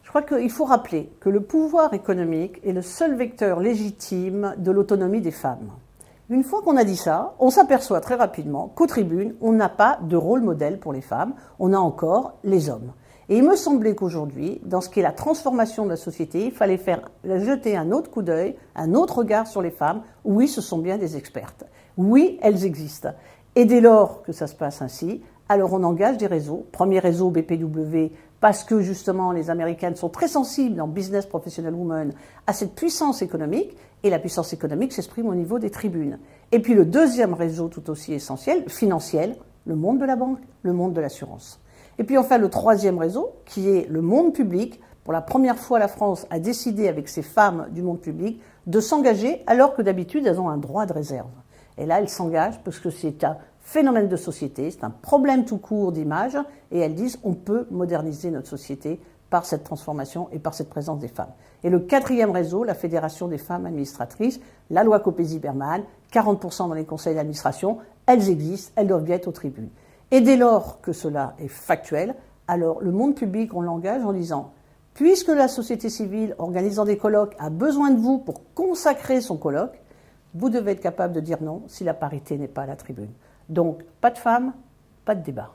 Je crois qu'il faut rappeler que le pouvoir économique est le seul vecteur légitime de l'autonomie des femmes. Une fois qu'on a dit ça, on s'aperçoit très rapidement qu'aux tribunes, on n'a pas de rôle modèle pour les femmes, on a encore les hommes. Et il me semblait qu'aujourd'hui, dans ce qui est la transformation de la société, il fallait jeter un autre coup d'œil, un autre regard sur les femmes. Oui, ce sont bien des expertes. Oui, elles existent. Et dès lors que ça se passe ainsi, alors on engage des réseaux. Premier réseau BPW, parce que justement les Américaines sont très sensibles dans Business Professional Women à cette puissance économique, et la puissance économique s'exprime au niveau des tribunes. Et puis le deuxième réseau tout aussi essentiel, financier, le monde de la banque, le monde de l'assurance. Et puis enfin le troisième réseau, qui est le monde public. Pour la première fois, la France a décidé avec ses femmes du monde public de s'engager, alors que d'habitude elles ont un droit de réserve. Et là, elles s'engagent parce que c'est un phénomène de société, c'est un problème tout court d'image, et elles disent on peut moderniser notre société par cette transformation et par cette présence des femmes. Et le quatrième réseau, la Fédération des femmes administratrices, la loi Copé-Zimmermann, 40% dans les conseils d'administration, elles existent, elles doivent bien être aux tribunes. Et dès lors que cela est factuel, alors le monde public, on l'engage en disant puisque la société civile, organisant des colloques, a besoin de vous pour consacrer son colloque, vous devez être capable de dire non si la parité n'est pas à la tribune. Donc, pas de femmes, pas de débat.